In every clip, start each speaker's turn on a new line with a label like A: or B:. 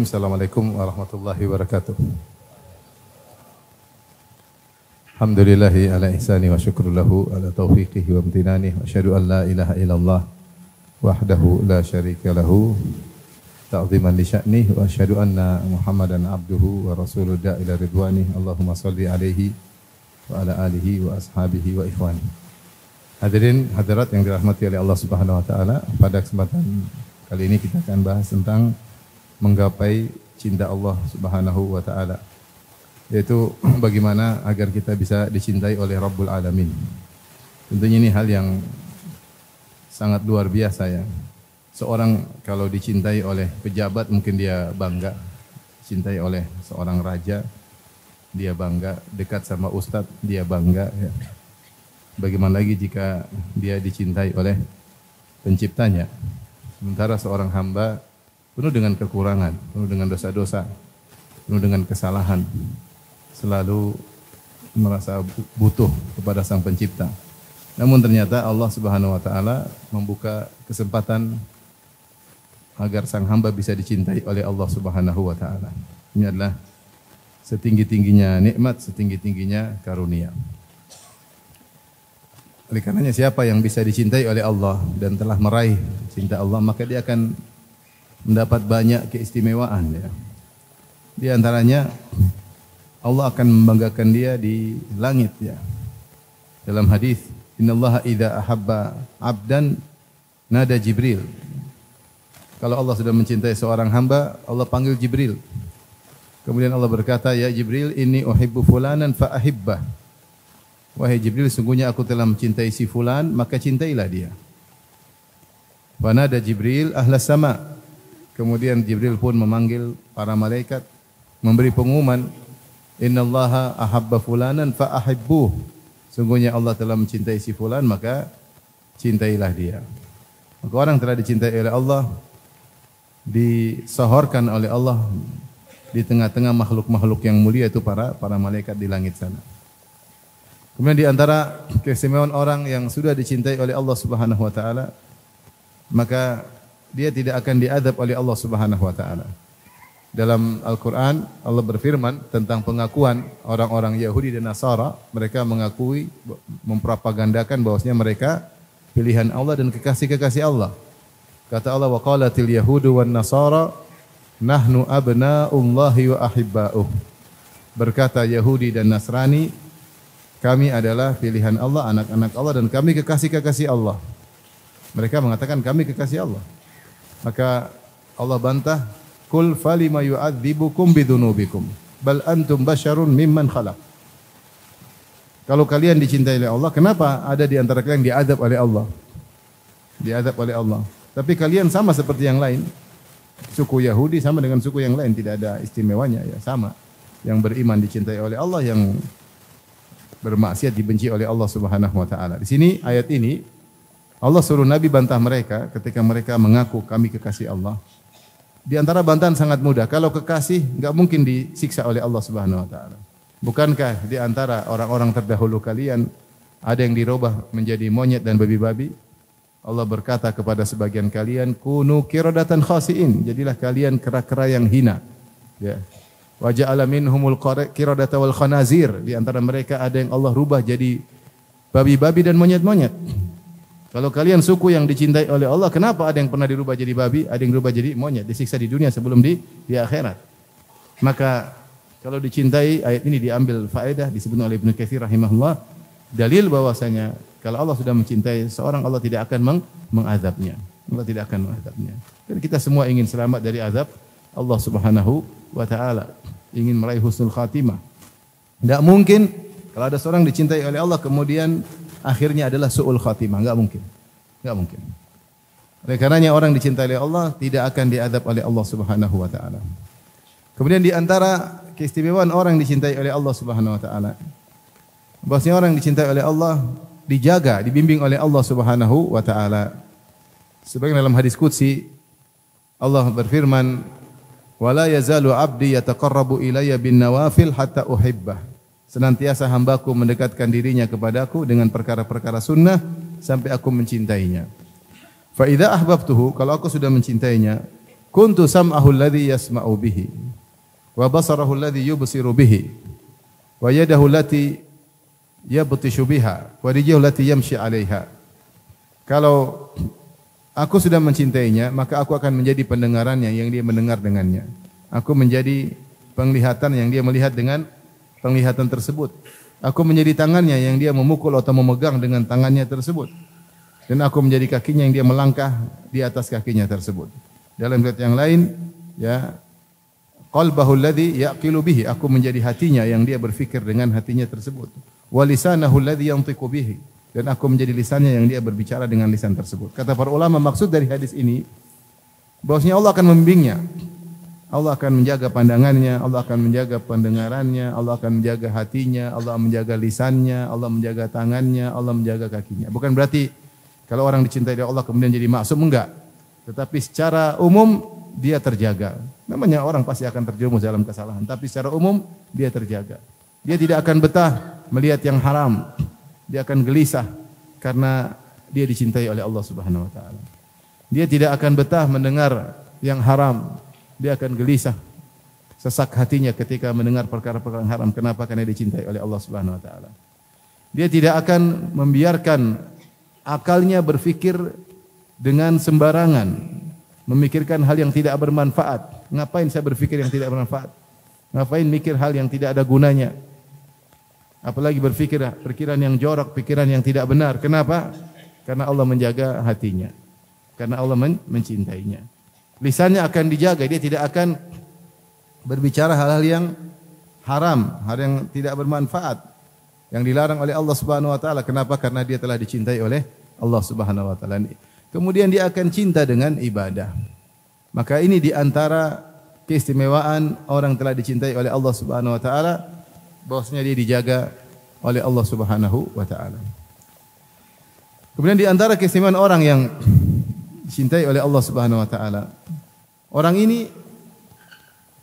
A: Assalamualaikum warahmatullahi wabarakatuh. Alhamdulillahi ala ihsani wa syukru lahu ala taufiqihi wa amtinani wa asyhadu an la ilaha illallah wahdahu la syarika lahu ta'ziman li sya'nih wa asyhadu anna Muhammadan abduhu wa rasuluhu ila ridwani. Allahumma shalli alaihi wa ala alihi wa ashabihi wa ikhwani. Hadirin hadirat yang dirahmati oleh Allah Subhanahu wa taala, pada kesempatan kali ini kita akan bahas tentang menggapai cinta Allah Subhanahu wa taala, yaitu bagaimana agar kita bisa dicintai oleh Rabbul Alamin. Tentunya ini hal yang sangat luar biasa ya. Seorang kalau dicintai oleh pejabat mungkin dia bangga, dicintai oleh seorang raja dia bangga, dekat sama ustadz dia bangga ya. Bagaimana lagi jika dia dicintai oleh penciptanya? Sementara seorang hamba penuh dengan kekurangan, penuh dengan dosa-dosa, penuh dengan kesalahan, selalu merasa butuh kepada Sang Pencipta. Namun ternyata Allah Subhanahu wa taala membuka kesempatan agar sang hamba bisa dicintai oleh Allah Subhanahu wa taala. Ini adalah setinggi-tingginya nikmat, setinggi-tingginya karunia. Oleh karenanya siapa yang bisa dicintai oleh Allah dan telah meraih cinta Allah, maka dia akan mendapat banyak keistimewaan ya. Di antaranya Allah akan membanggakan dia di langit ya. Dalam hadis, innallaha idza ahabba 'abdan nada Jibril. Kalau Allah sudah mencintai seorang hamba, Allah panggil Jibril. Kemudian Allah berkata, ya Jibril, inni uhibbu fulanan fa ahibbah. Wahai Jibril, sungguhnya aku telah mencintai si fulan, maka cintailah dia. Wa nada Jibril ahlas sama. Kemudian Jibril pun memanggil para malaikat, memberi pengumuman, innallaha ahabba fulanan fa ahibbuh. Sungguhnya Allah telah mencintai si fulan, maka cintailah dia. Maka orang telah dicintai oleh Allah, disohorkan oleh Allah di tengah-tengah makhluk-makhluk yang mulia, itu para malaikat di langit sana. Kemudian di antara keistimewaan orang yang sudah dicintai oleh Allah Subhanahu wa taala, maka dia tidak akan diadab oleh Allah Subhanahu wa taala. Dalam Al-Qur'an Allah berfirman tentang pengakuan orang-orang Yahudi dan Nasara, mereka mengakui, mempropagandakan bahwasanya mereka pilihan Allah dan kekasih-kekasih Allah. Kata Allah, wa qalatil yahudu wan nasara nahnu abna'ullahi wa ahibba'uh. Berkata Yahudi dan Nasrani, kami adalah pilihan Allah, anak-anak Allah, dan kami kekasih-kekasih Allah. Mereka mengatakan kami kekasih Allah. Maka Allah bantah, kul falima yu'adzibukum bidunubikum bal antum basyarun mimman khalaq. Kalau kalian dicintai oleh Allah, kenapa ada di antara kalian diadab oleh Allah? Diadab oleh Allah. Tapi kalian sama seperti yang lain. Suku Yahudi sama dengan suku yang lain, tidak ada istimewanya ya, sama. Yang beriman dicintai oleh Allah, yang bermaksiat dibenci oleh Allah Subhanahu wa taala. Di sini ayat ini Allah suruh Nabi bantah mereka ketika mereka mengaku kami kekasih Allah. Di antara bantahan sangat mudah. Kalau kekasih enggak mungkin disiksa oleh Allah Subhanahu wa taala. Bukankah di antara orang-orang terdahulu kalian ada yang dirubah menjadi monyet dan babi-babi? Allah berkata kepada sebagian kalian, kunu qiradatan khasiin. Jadilah kalian kera-kera yang hina. Ya. Wa ja'ala minhumul qiradata wal khanazir. Di antara mereka ada yang Allah rubah jadi babi-babi dan monyet-monyet. Kalau kalian suku yang dicintai oleh Allah, kenapa ada yang pernah dirubah jadi babi, ada yang dirubah jadi monyet, disiksa di dunia sebelum di akhirat? Maka kalau dicintai, ayat ini diambil faedah, disebut oleh Ibnu Katsir rahimahullah, dalil bahwasanya kalau Allah sudah mencintai seorang, Allah tidak akan mengazabnya. Allah tidak akan mengazabnya. Dan kita semua ingin selamat dari azab Allah Subhanahu wa taala, ingin meraih husnul khatimah. Tidak mungkin kalau ada seorang dicintai oleh Allah kemudian akhirnya adalah su'ul khatimah, enggak mungkin. Enggak mungkin. Oleh karenanya orang dicintai oleh Allah tidak akan diazab oleh Allah Subhanahu wa taala. Kemudian di antara keistimewaan orang dicintai oleh Allah Subhanahu wa taala, bahwasanya orang dicintai oleh Allah dijaga, dibimbing oleh Allah Subhanahu wa taala. Sebagaimana dalam hadis qudsi Allah berfirman, "Wala yazalu 'abdi yataqarrabu ilayya bin nawafil hatta uhibbah." Senantiasa hambaku mendekatkan dirinya kepadaku dengan perkara-perkara sunnah sampai aku mencintainya. Fa idza ahbabtuhu, kalau aku sudah mencintainya, kuntu sam'ahu alladhi yasma'u bihi wa basarahu alladhi yubsiru bihi wa yadahu allati yabtishu biha wa rijluhu allati yamshi 'alaiha. Kalau aku sudah mencintainya, maka aku akan menjadi pendengarannya yang dia mendengar dengannya. Aku menjadi penglihatan yang dia melihat dengan penglihatan tersebut. Aku menjadi tangannya yang dia memukul atau memegang dengan tangannya tersebut. Dan aku menjadi kakinya yang dia melangkah di atas kakinya tersebut. Dalam riwayat yang lain, ya, qalbahu alladhi yaqilu bihi, aku menjadi hatinya yang dia berfikir dengan hatinya tersebut. Wa lisanahu alladhi yantiqu bihi, dan aku menjadi lisannya yang dia berbicara dengan lisan tersebut. Kata para ulama, maksud dari hadis ini bahwasanya Allah akan membimbingnya. Allah akan menjaga pandangannya, Allah akan menjaga pendengarannya, Allah akan menjaga hatinya, Allah menjaga lisannya, Allah menjaga tangannya, Allah menjaga kakinya. Bukan berarti kalau orang dicintai oleh Allah kemudian jadi maksum, enggak. Tetapi secara umum dia terjaga. Namanya orang pasti akan terjerumus dalam kesalahan, tapi secara umum dia terjaga. Dia tidak akan betah melihat yang haram. Dia akan gelisah karena dia dicintai oleh Allah Subhanahu wa taala. Dia tidak akan betah mendengar yang haram. Dia akan gelisah, sesak hatinya ketika mendengar perkara-perkara yang haram. Kenapa? Karena dicintai oleh Allah Subhanahu wa taala. Dia tidak akan membiarkan akalnya berfikir dengan sembarangan, memikirkan hal yang tidak bermanfaat. Ngapain saya berfikir yang tidak bermanfaat? Ngapain mikir hal yang tidak ada gunanya? Apalagi berfikir pikiran yang jorok, pikiran yang tidak benar. Kenapa? Karena Allah menjaga hatinya. Karena Allah mencintainya. Lisannya akan dijaga, dia tidak akan berbicara hal-hal yang haram, hal yang tidak bermanfaat, yang dilarang oleh Allah Subhanahu wa taala. Kenapa? Karena dia telah dicintai oleh Allah Subhanahu wa taala. Kemudian dia akan cinta dengan ibadah. Maka ini di antara keistimewaan orang yang telah dicintai oleh Allah Subhanahu wa taala, bahwasanya dia dijaga oleh Allah Subhanahu wa taala. Kemudian di antara keistimewaan orang yang dicintai oleh Allah Subhanahu wa taala, orang ini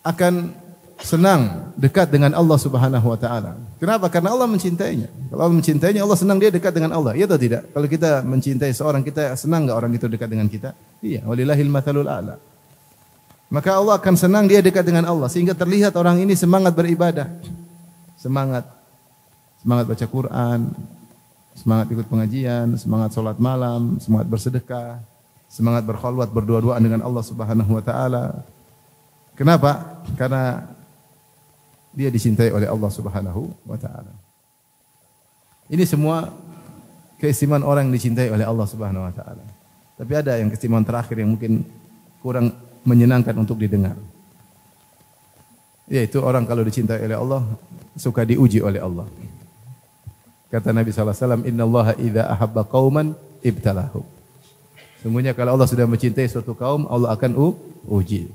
A: akan senang dekat dengan Allah Subhanahu wa taala. Kenapa? Karena Allah mencintainya. Kalau Allah mencintainya, Allah senang dia dekat dengan Allah. Iya atau tidak? Kalau kita mencintai seorang, kita senang enggak orang itu dekat dengan kita? Iya, walillahil matsalul a'la. Maka Allah akan senang dia dekat dengan Allah sehingga terlihat orang ini semangat beribadah. Semangat baca Quran, semangat ikut pengajian, semangat salat malam, semangat bersedekah, semangat berkhalwat, berdua-duaan dengan Allah Subhanahu wa taala. Kenapa? Karena dia dicintai oleh Allah Subhanahu wa taala. Ini semua keistimewaan orang yang dicintai oleh Allah Subhanahu wa taala. Tapi ada yang keistimewaan terakhir yang mungkin kurang menyenangkan untuk didengar. Yaitu orang kalau dicintai oleh Allah suka diuji oleh Allah. Kata Nabi sallallahu alaihi wasallam, "Innallaha idza ahabba qauman ibtalahum." Sungguhnya kalau Allah sudah mencintai suatu kaum, Allah akan uji.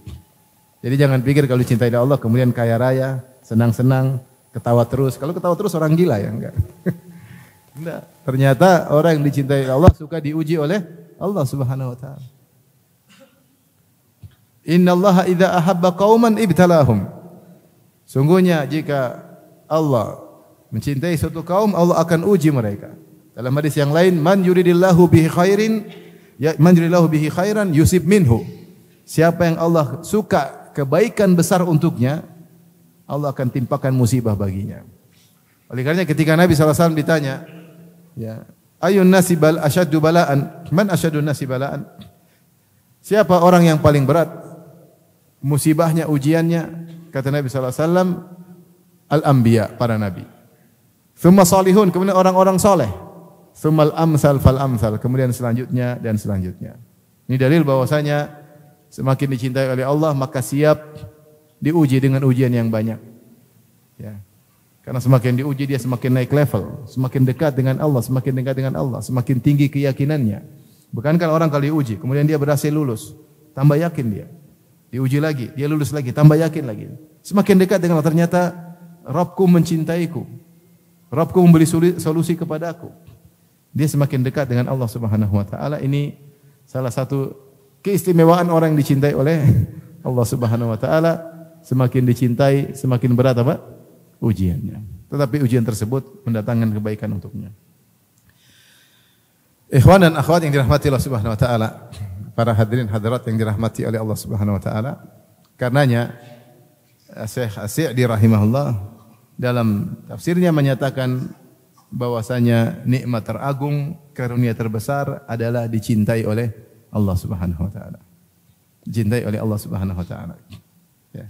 A: Jadi jangan pikir kalau dicintai oleh Allah kemudian kaya raya, senang-senang, ketawa terus. Kalau ketawa terus orang gila ya, enggak. Enggak. Ternyata orang yang dicintai oleh Allah suka diuji oleh Allah Subhanahu wa taala. Innallaha idza ahabba qauman ibtalahum. Sungguhnya jika Allah mencintai suatu kaum, Allah akan uji mereka. Dalam hadis yang lain, man yuridillahu bihi khairan yusib minhu. Siapa yang Allah suka kebaikan besar untuknya, Allah akan timpakan musibah baginya. Oleh karena ketika Nabi SAW ditanya, ya, ayun nasi asyaddu bala'an? Man asyaddu nasi bala'an? Siapa orang yang paling berat musibahnya, ujiannya? Kata Nabi SAW, al-anbiya, para nabi. Thumma salihun, kemudian orang-orang soleh. Thummal amsal fal amsal, kemudian selanjutnya dan selanjutnya. Ini dalil bahwasanya semakin dicintai oleh Allah maka siap diuji dengan ujian yang banyak. Ya. Karena semakin diuji dia semakin naik level, semakin dekat dengan Allah, semakin dekat dengan Allah, semakin tinggi keyakinannya. Bukankah orang kalau diuji kemudian dia berhasil lulus, tambah yakin dia. Diuji lagi, dia lulus lagi, tambah yakin lagi. Semakin dekat dengan Allah, ternyata Rabbku mencintaiku. Rabbku memberi solusi kepadaku. Dia semakin dekat dengan Allah Subhanahu wa taala. Ini salah satu keistimewaan orang yang dicintai oleh Allah Subhanahu wa taala. Semakin dicintai, semakin berat apa? Ujiannya. Tetapi ujian tersebut mendatangkan kebaikan untuknya. Ikhwan dan akhwat yang dirahmati Allah Subhanahu wa taala. para hadirin hadirat yang dirahmati oleh Allah Subhanahu wa taala. Karenanya Syekh As-Sa'di rahimahullah dalam tafsirnya menyatakan bahwasanya nikmat teragung, karunia terbesar adalah dicintai oleh Allah Subhanahu wa taala. Dicintai oleh Allah Subhanahu wa taala. Ya.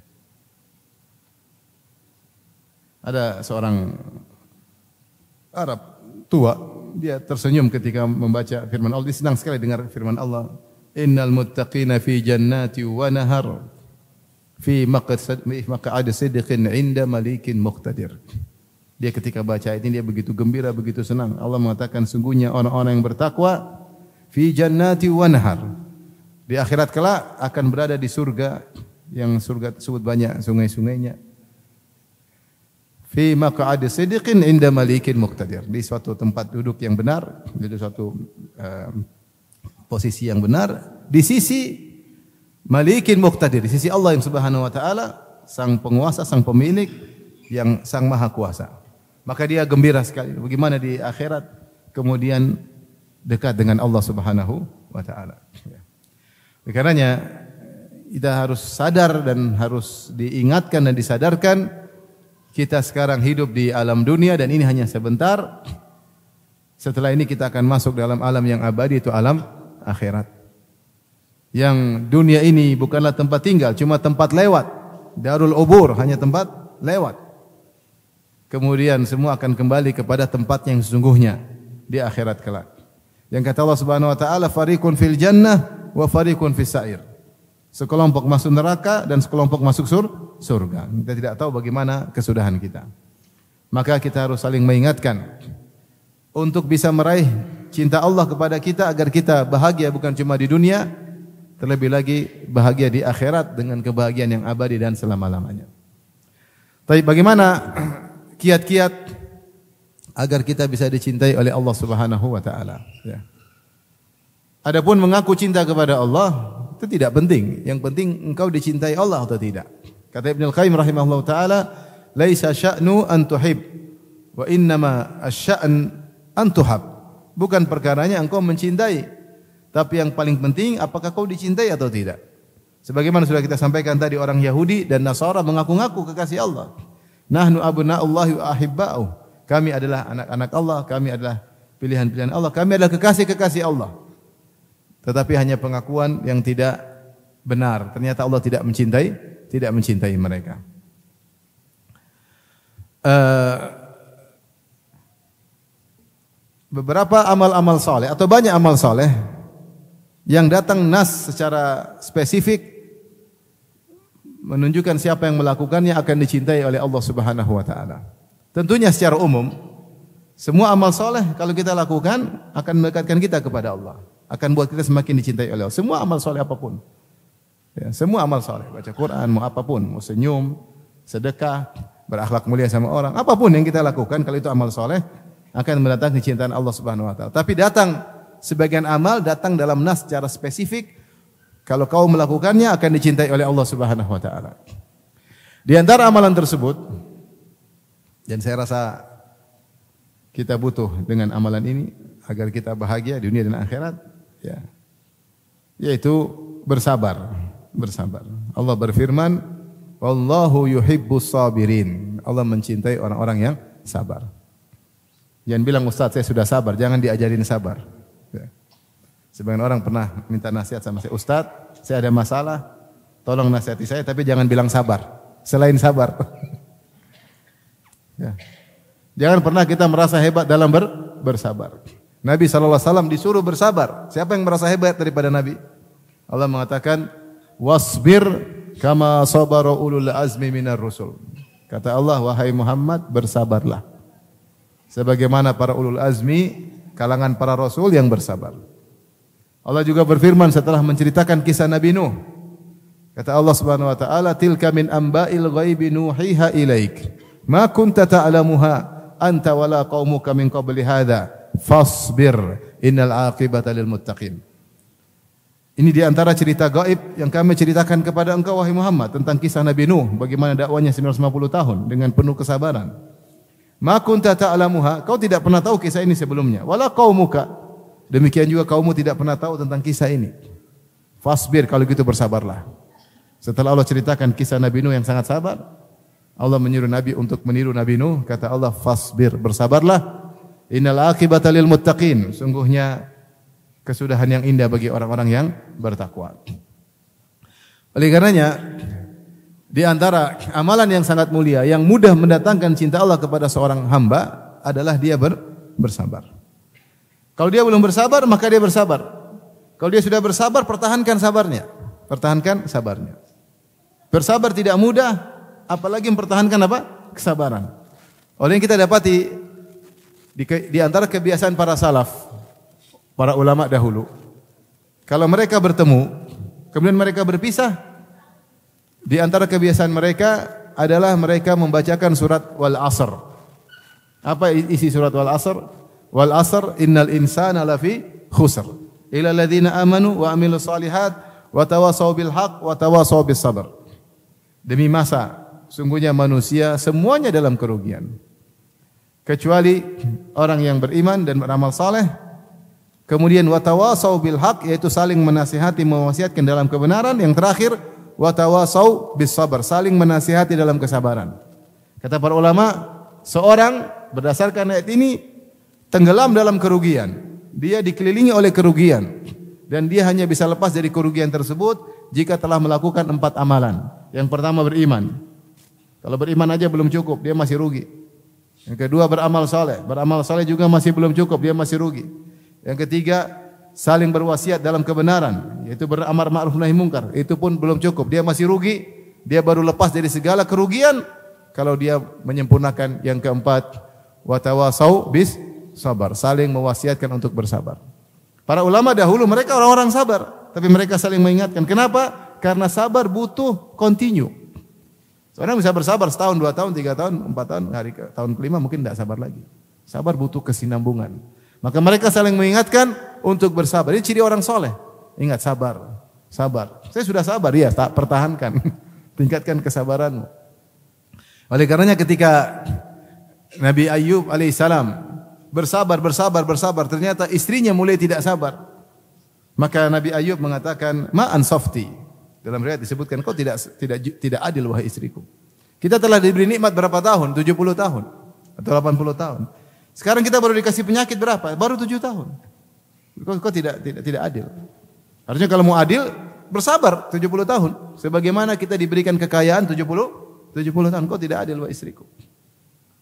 A: Ada seorang Arab tua, dia tersenyum ketika membaca firman Allah. Dia senang sekali dengar firman Allah. Innal muttaqina fi jannati wa nahar fi maq'adi sidqin 'inda malikin muqtadir. Dia ketika baca ayat ini dia begitu gembira, begitu senang. Allah mengatakan sungguhnya orang-orang yang bertakwa fi jannati wa nahar. Di akhirat kelak akan berada di surga yang surga tersebut banyak sungai-sungainya. Fi maq'adi sidqin 'inda malikin muqtadir. Di suatu tempat duduk yang benar, di suatu posisi yang benar di sisi Malikin Muqtadir, di sisi Allah yang Subhanahu wa taala, sang penguasa, sang pemilik yang sang maha kuasa. Maka dia gembira sekali bagaimana di akhirat kemudian dekat dengan Allah Subhanahu wa taala. Karenanya kita harus sadar dan harus diingatkan dan disadarkan kita sekarang hidup di alam dunia dan ini hanya sebentar. Setelah ini kita akan masuk dalam alam yang abadi, itu alam akhirat. Yang dunia ini bukanlah tempat tinggal, cuma tempat lewat. Darul ubur, hanya tempat lewat. Kemudian semua akan kembali kepada tempat yang sesungguhnya di akhirat kelak. Yang kata Allah Subhanahu wa taala, fariqun fil jannah wa fariqun fis sa'ir. Sekelompok masuk neraka dan sekelompok masuk surga. Kita tidak tahu bagaimana kesudahan kita. Maka kita harus saling mengingatkan untuk bisa meraih cinta Allah kepada kita agar kita bahagia bukan cuma di dunia, terlebih lagi bahagia di akhirat dengan kebahagiaan yang abadi dan selama-lamanya. Tapi bagaimana kiat-kiat agar kita bisa dicintai oleh Allah Subhanahu wa taala, ya. Adapun mengaku cinta kepada Allah itu tidak penting. Yang penting engkau dicintai Allah atau tidak. Kata Ibnu Al-Qayyim rahimahullahu taala, "Laisa sya'nu an tuhib, wa innama asy-sya'n an tuhab." Bukan perkaranya engkau mencintai, tapi yang paling penting apakah kau dicintai atau tidak. Sebagaimana sudah kita sampaikan tadi, orang Yahudi dan Nasara mengaku-ngaku kekasih Allah. Nahnu abna'ullahi wa ahibba'uh. Kami adalah anak-anak Allah, kami adalah pilihan-pilihan Allah, kami adalah kekasih-kekasih Allah. Tetapi hanya pengakuan yang tidak benar. Ternyata Allah tidak mencintai mereka. Beberapa amal-amal saleh atau banyak amal saleh yang datang nas secara spesifik menunjukkan siapa yang melakukannya akan dicintai oleh Allah Subhanahu wa taala. Tentunya secara umum semua amal saleh kalau kita lakukan akan mendekatkan kita kepada Allah, akan buat kita semakin dicintai oleh Allah. Semua amal saleh apapun. Ya, semua amal saleh, baca Quran, mau apapun, mau senyum, sedekah, berakhlak mulia sama orang, apapun yang kita lakukan kalau itu amal saleh akan mendatangkan kecintaan Allah Subhanahu wa taala. Tapi sebagian amal datang dalam nas secara spesifik, kalau kau melakukannya akan dicintai oleh Allah Subhanahu wa taala. Di antara amalan tersebut, dan saya rasa kita butuh dengan amalan ini agar kita bahagia di dunia dan akhirat, ya, yaitu bersabar. Allah berfirman, "Wallahu yuhibbus sabirin." Allah mencintai orang-orang yang sabar. Jangan bilang, "Ustaz, saya sudah sabar." Jangan diajarin sabar. Ya. Sebagian orang pernah minta nasihat sama saya, "Ustaz, saya ada masalah, tolong nasihati saya, tapi jangan bilang sabar. Selain sabar." Ya. Jangan pernah kita merasa hebat dalam bersabar. Nabi SAW disuruh bersabar. Siapa yang merasa hebat daripada Nabi? Allah mengatakan, "Wasbir kama sabara ulul azmi minar rusul." Kata Allah, "Wahai Muhammad, bersabarlah sebagaimana para ulul azmi kalangan para rasul yang bersabar." Allah juga berfirman setelah menceritakan kisah Nabi Nuh. Kata Allah Subhanahu wa taala, "Tilka min amba'il ghaibi nuhiha ilaik. Ma kunta ta'lamuha anta wala qaumuka min qabli hadza. Fasbir innal 'aqibata lil muttaqin." Ini di antara cerita gaib yang kami ceritakan kepada engkau wahai Muhammad tentang kisah Nabi Nuh, bagaimana dakwahnya 950 tahun dengan penuh kesabaran. Ma kunta ta'lamuha, kau tidak pernah tahu kisah ini sebelumnya. Wala qaumuka, demikian juga kaummu tidak pernah tahu tentang kisah ini. Fasbir, kalau gitu bersabarlah. Setelah Allah ceritakan kisah Nabi Nuh yang sangat sabar, Allah menyuruh Nabi untuk meniru Nabi Nuh. Kata Allah, fasbir, bersabarlah. Innal aqibata lil muttaqin. Sungguhnya kesudahan yang indah bagi orang-orang yang bertakwa. Oleh karenanya, di antara amalan yang sangat mulia, yang mudah mendatangkan cinta Allah kepada seorang hamba adalah dia bersabar. Kalau dia belum bersabar, maka dia bersabar. Kalau dia sudah bersabar, pertahankan sabarnya. Pertahankan sabarnya. Bersabar tidak mudah, apalagi mempertahankan apa? Kesabaran. Oleh yang kita dapati di antara kebiasaan para salaf, para ulama dahulu, kalau mereka bertemu, kemudian mereka berpisah, di antara kebiasaan mereka adalah mereka membacakan surat Wal Asr. Apa isi surat Wal Asr? Wal Asr innal insana lafi khusr. Ila alladziina amanu wa amilus solihat wa tawasaw bil haqq wa tawasaw bis sabr. Demi masa, sungguhnya manusia semuanya dalam kerugian. Kecuali orang yang beriman dan beramal saleh. Kemudian wa tawasaw bil haqq, yaitu saling menasihati, mewasiatkan dalam kebenaran. Yang terakhir wa tawasaw bis sabr, saling menasihati dalam kesabaran. Kata para ulama, seorang berdasarkan ayat ini tenggelam dalam kerugian. Dia dikelilingi oleh kerugian dan dia hanya bisa lepas dari kerugian tersebut jika telah melakukan 4 amalan. Yang pertama beriman. Kalau beriman aja belum cukup, dia masih rugi. Yang kedua beramal saleh. Beramal saleh juga masih belum cukup, dia masih rugi. Yang ketiga saling berwasiat dalam kebenaran, yaitu beramar ma'ruf nahi munkar. Itu pun belum cukup, dia masih rugi. Dia baru lepas dari segala kerugian kalau dia menyempurnakan yang keempat, wa tawasau bis sabar, saling mewasiatkan untuk bersabar. Para ulama dahulu mereka orang-orang sabar, tapi mereka saling mengingatkan. Kenapa? Karena sabar butuh continue. Seorang bisa bersabar setahun, 2 tahun, 3 tahun, 4 tahun, tahun kelima mungkin tidak sabar lagi. Sabar butuh kesinambungan. Maka mereka saling mengingatkan untuk bersabar. Ini ciri orang soleh. Ingat, sabar, sabar. Saya sudah sabar, ya, tak pertahankan. Tingkatkan kesabaranmu. Oleh karenanya ketika Nabi Ayyub alaihissalam bersabar, ternyata istrinya mulai tidak sabar. Maka Nabi Ayyub mengatakan, "Ma ansafti." Dalam riwayat disebutkan, "Kau tidak adil wahai istriku. Kita telah diberi nikmat berapa tahun? 70 tahun atau 80 tahun. Sekarang kita baru dikasih penyakit berapa? Baru 7 tahun. Kau tidak adil. Harusnya kalau mau adil, bersabar 70 tahun. Sebagaimana kita diberikan kekayaan 70 tahun. Kau tidak adil wahai istriku."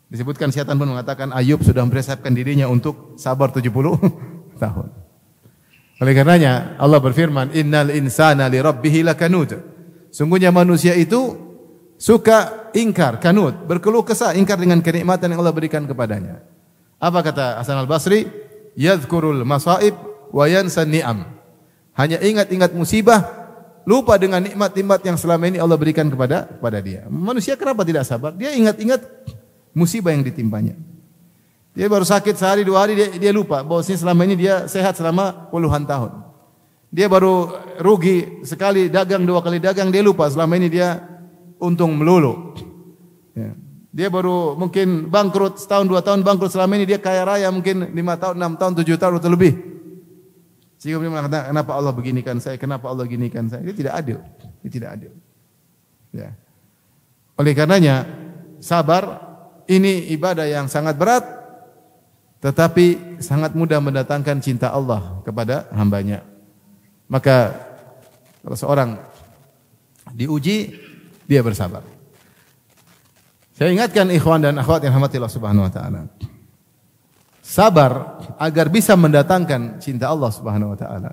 A: Disebutkan syaitan pun mengatakan Ayub sudah mempersiapkan dirinya untuk sabar 70 tahun. Oleh karenanya Allah berfirman, "Innal insana li rabbih lakanud." Sungguhnya manusia itu suka ingkar, kanud, berkeluh kesah, ingkar dengan kenikmatan yang Allah berikan kepadanya. Apa kata Hasan Al-Basri? Yadhkurul masaib wa yansan ni'am. Hanya ingat-ingat musibah, lupa dengan nikmat-nikmat yang selama ini Allah berikan kepada dia. Manusia kenapa tidak sabar? Dia ingat-ingat musibah yang ditimpanya. Dia baru sakit sehari 2 hari dia lupa bahwasanya selama ini dia sehat selama puluhan tahun. Dia baru rugi sekali dagang, 2 kali dagang, dia lupa selama ini dia untung melulu. Ya. Dia baru mungkin bangkrut setahun 2 tahun bangkrut, selama ini dia kaya raya mungkin 5 tahun, 6 tahun, 7 tahun atau lebih. Sehingga dia mengatakan, kenapa Allah beginikan saya, kenapa Allah ginikan saya. Itu tidak adil. Itu tidak adil. Ya. Oleh karenanya sabar ini ibadah yang sangat berat, tetapi sangat mudah mendatangkan cinta Allah kepada hambanya. Maka kalau seorang diuji, dia bersabar. Saya ingatkan ikhwan dan akhwat yang rahmati Allah Subhanahu wa taala. Sabar agar bisa mendatangkan cinta Allah Subhanahu wa taala.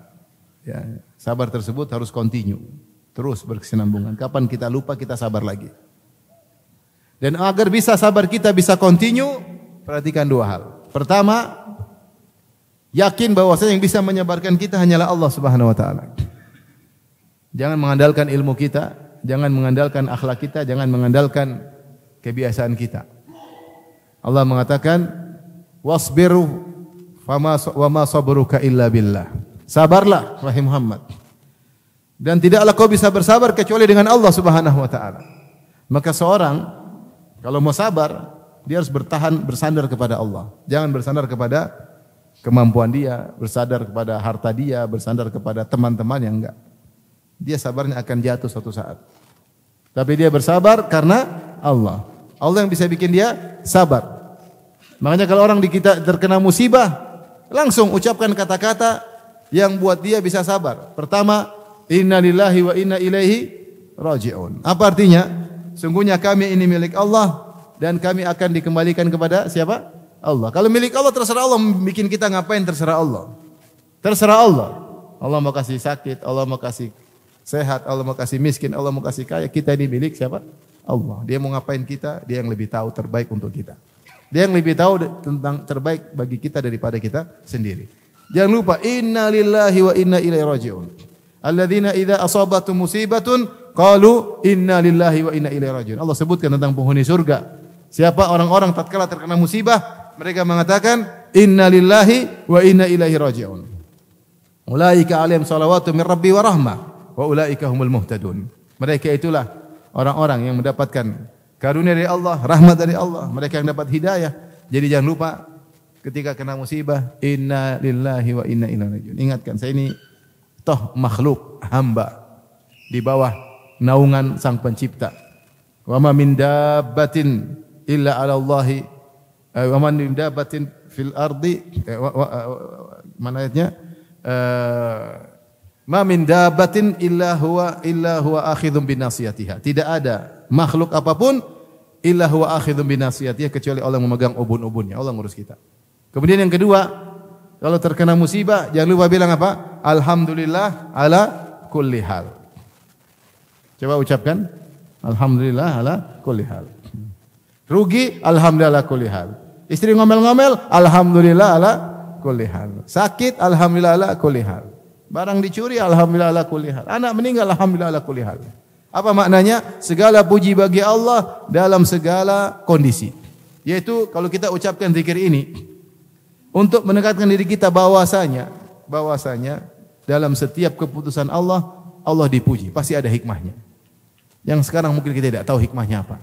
A: Ya, sabar tersebut harus continue, terus berkesinambungan. Kapan kita lupa, kita sabar lagi. Dan agar bisa sabar kita bisa continue, perhatikan 2 hal. Pertama, yakin bahwasanya yang bisa menyabarkan kita hanyalah Allah Subhanahu wa taala. Jangan mengandalkan ilmu kita, jangan mengandalkan akhlak kita, jangan mengandalkan kebiasaan kita. Allah mengatakan, "Wasbiru wa ma sabruka illa billah." Sabarlah wahai Muhammad. Dan tidaklah kau bisa bersabar kecuali dengan Allah Subhanahu wa taala. Maka seorang kalau mau sabar, dia harus bersandar kepada Allah. Jangan bersandar kepada kemampuan dia, bersandar kepada harta dia, bersandar kepada teman-teman yang enggak. dia sabarnya akan jatuh suatu saat. Tapi dia bersabar karena Allah. Allah yang bisa bikin dia sabar. Makanya kalau orang di kita terkena musibah, langsung ucapkan kata-kata yang buat dia bisa sabar. Pertama, inna lillahi wa inna ilaihi raji'un. Apa artinya? Sungguhnya kami ini milik Allah dan kami akan dikembalikan kepada siapa? Allah. Kalau milik Allah terserah Allah, bikin kita ngapain terserah Allah. Terserah Allah. Allah mau kasih sakit, Allah mau kasih sehat, Allah mau kasih miskin, Allah mau kasih kaya. Kita ini milik siapa? Allah. Dia mau ngapain kita, dia yang lebih tahu terbaik untuk kita. Dia yang lebih tahu tentang terbaik bagi kita daripada kita sendiri. Jangan lupa inna lillahi wa inna ilaihi raji'un. Alladzina idza asabatum musibatun qalu inna lillahi wa inna ilaihi raji'un. Allah sebutkan tentang penghuni surga. Siapa orang-orang tatkala terkena musibah, mereka mengatakan inna lillahi wa inna ilaihi raji'un. Ulaika alaihim salawatu min rabbi wa rahmah wa ulaika humul muhtadun. Mereka itulah orang-orang yang mendapatkan karunia dari Allah, rahmat dari Allah, mereka yang dapat hidayah. Jadi jangan lupa ketika kena musibah, inna lillahi wa inna ilaihi raji'un. Ingatkan, saya ini toh makhluk, hamba di bawah naungan Sang Pencipta. Wa ma min dabbatin illa 'ala Allahi wa man min dabbatin fil ardi mana ayatnya? Ma min dabbatin illa huwa akhidhun bin nasiyatiha. Tidak ada makhluk apapun illa huwa akhidhun bin nasiyatiha kecuali Allah memegang ubun-ubunnya. Allah ngurus kita. Kemudian yang kedua, kalau terkena musibah jangan lupa bilang apa? Alhamdulillah ala kulli hal. Coba ucapkan alhamdulillah ala kulli hal. Rugi alhamdulillah ala kulli hal. Istri ngomel-ngomel alhamdulillah ala kulli hal. Sakit alhamdulillah ala kulli hal. Barang dicuri alhamdulillah ala kulli hal. Anak meninggal alhamdulillah ala kulli hal. Apa maknanya? Segala puji bagi Allah dalam segala kondisi. Yaitu kalau kita ucapkan zikir ini untuk mendekatkan diri kita bahwasanya dalam setiap keputusan Allah, Allah dipuji. Pasti ada hikmahnya. Yang sekarang mungkin kita tidak tahu hikmahnya apa.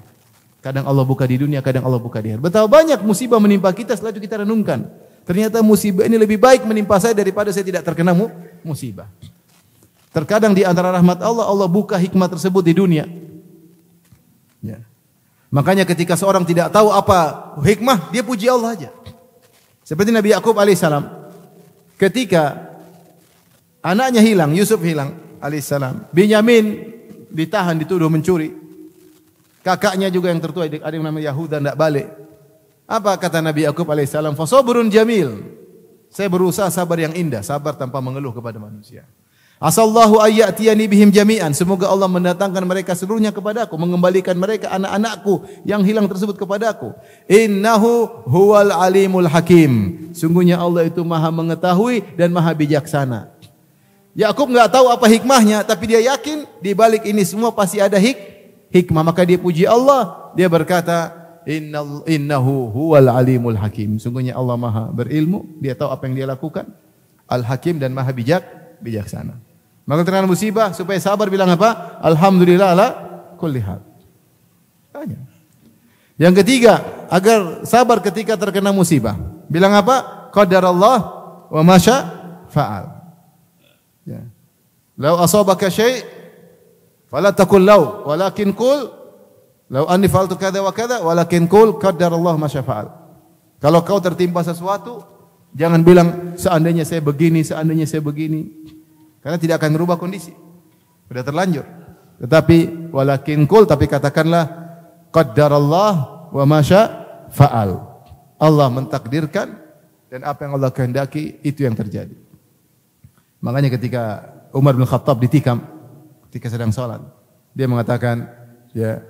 A: Kadang Allah buka di dunia, kadang Allah buka di akhirat. Betapa banyak musibah menimpa kita, setelah itu kita renungkan. Ternyata musibah ini lebih baik menimpa saya daripada saya tidak terkena musibah. Terkadang di antara rahmat Allah, Allah buka hikmah tersebut di dunia. Ya. Makanya ketika seorang tidak tahu apa hikmah, dia puji Allah aja. Seperti Nabi Yakub alaihissalam, ketika anaknya hilang, Yusuf hilang alaihissalam, Binyamin ditahan, dituduh mencuri. Kakaknya juga yang tertua, ada yang namanya Yahuda, tidak balik. Apa kata Nabi Yakub alaihissalam? Fasabrun jamil. Saya berusaha sabar yang indah, sabar tanpa mengeluh kepada manusia. Asallahu ayyatiyani bihim jami'an. Semoga Allah mendatangkan mereka seluruhnya kepadaku, mengembalikan mereka anak-anakku yang hilang tersebut kepadaku. Innahu huwal alimul hakim. Sungguhnya Allah itu Maha mengetahui dan Maha bijaksana. Yakub enggak tahu apa hikmahnya, tapi dia yakin di balik ini semua pasti ada hikmah. Maka dia puji Allah, dia berkata, innahu huwal alimul hakim. Sungguhnya Allah Maha berilmu, dia tahu apa yang dia lakukan. Al-Hakim dan Maha bijaksana. Maka terkena musibah supaya sabar bilang apa? Alhamdulillah ala kulli hal. Tanya. Yang ketiga, agar sabar ketika terkena musibah. Bilang apa? Qadarallah wa masya fa'al. Ya. Lau asabaka syai' fala taqul lau, walakin qul lau anni fa'altu kadza wa kadza, walakin qul qadarallah masya fa'al. Kalau kau tertimpa sesuatu, jangan bilang seandainya saya begini, seandainya saya begini. Karena tidak akan merubah kondisi. Sudah terlanjur. Tetapi walakin qul, tapi katakanlah qaddarallah wa masya fa'al. Allah mentakdirkan dan apa yang Allah kehendaki itu yang terjadi. Makanya ketika Umar bin Khattab ditikam ketika sedang salat, dia mengatakan ya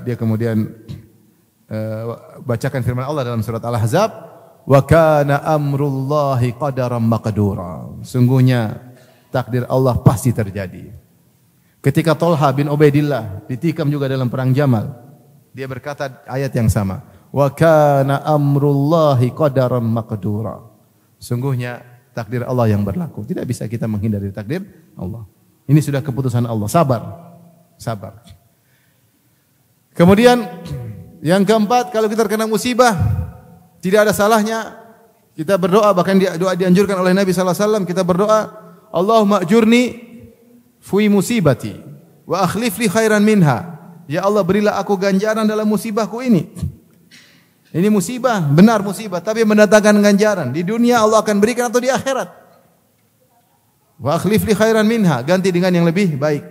A: dia kemudian bacakan firman Allah dalam surat Al-Ahzab, wa kana amrullahi qadaran maqdura. Sungguhnya takdir Allah pasti terjadi. Ketika Thalha bin Ubaidillah ditikam juga dalam perang Jamal, dia berkata ayat yang sama. Wa kana amrullahi qadaran maqdura. Sungguhnya takdir Allah yang berlaku. Tidak bisa kita menghindar dari takdir Allah. Ini sudah keputusan Allah. Sabar. Sabar. Kemudian yang keempat, kalau kita terkena musibah, tidak ada salahnya kita berdoa, bahkan doa dianjurkan oleh Nabi sallallahu alaihi wasallam, kita berdoa, Allahumma ajurni fi musibati wa akhlif li khairan minha. Ya Allah, berilah aku ganjaran dalam musibahku ini. Ini musibah, benar musibah, tapi mendatangkan ganjaran. Di dunia Allah akan berikan atau di akhirat. Wa akhlif li khairan minha, ganti dengan yang lebih baik.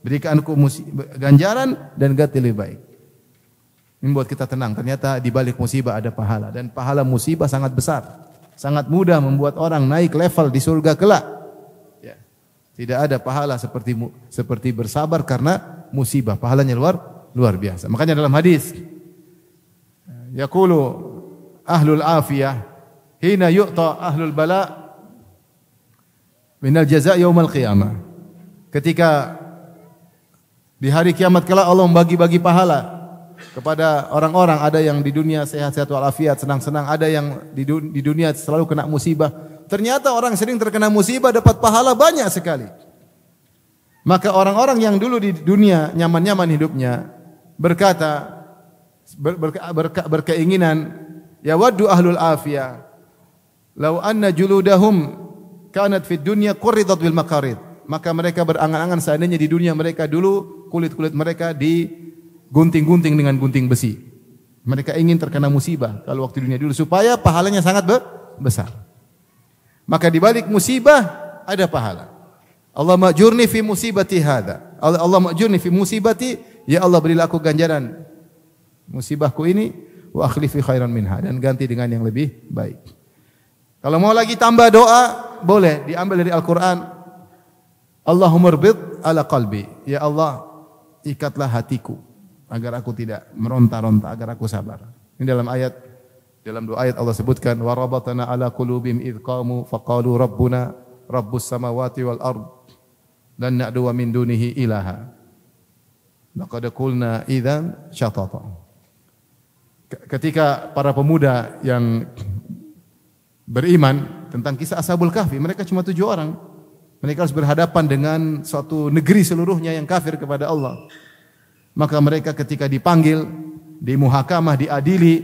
A: Berikan aku ganjaran dan ganti lebih baik. Ini membuat kita tenang. Ternyata di balik musibah ada pahala, dan pahala musibah sangat besar. Sangat mudah membuat orang naik level di surga kelak. Ya. Tidak ada pahala seperti bersabar karena musibah. Pahalanya luar biasa. Makanya dalam hadis yaqulu ahlul afiyah hina yu'ta ahlul bala minal jaza' yaumal qiyamah. Ketika di hari kiamat kelak Allah membagi-bagi pahala kepada orang-orang, ada yang di dunia sehat-sehat walafiat, senang-senang, ada yang di dunia selalu kena musibah. Ternyata orang sering terkena musibah dapat pahala banyak sekali. Maka orang-orang yang dulu di dunia nyaman-nyaman hidupnya berkata, berkeinginan, ya waddu ahlul afiyah law anna juludahum kanat fid dunya qurridat bil makarid. Maka mereka berangan-angan seandainya di dunia mereka dulu kulit-kulit mereka digunting-gunting dengan gunting besi. Mereka ingin terkena musibah kalau waktu dunia dulu supaya pahalanya sangat besar. Maka di balik musibah ada pahala. Allah ma'jurni fi musibati hadza. Allah ma'jurni fi musibati, ya Allah berilah aku ganjaran musibahku ini, wa akhlifi khairan minha, dan ganti dengan yang lebih baik. Kalau mau lagi tambah doa, boleh diambil dari Al-Qur'an. Allahumma rbit ala qalbi. Ya Allah, ikatlah hatiku agar aku tidak meronta-ronta, agar aku sabar. Ini dalam dua ayat Allah sebutkan, wa rabatana ala qulubihim idh qamu faqalu rabbuna rabbus samawati wal ard lan na'du min dunihi ilaha. Laqad qulna idzan syatata. Ketika para pemuda yang beriman tentang kisah Ashabul Kahfi, mereka cuma 7 orang. Mereka harus berhadapan dengan suatu negeri seluruhnya yang kafir kepada Allah. Maka mereka ketika dipanggil, dimuhakamah, diadili,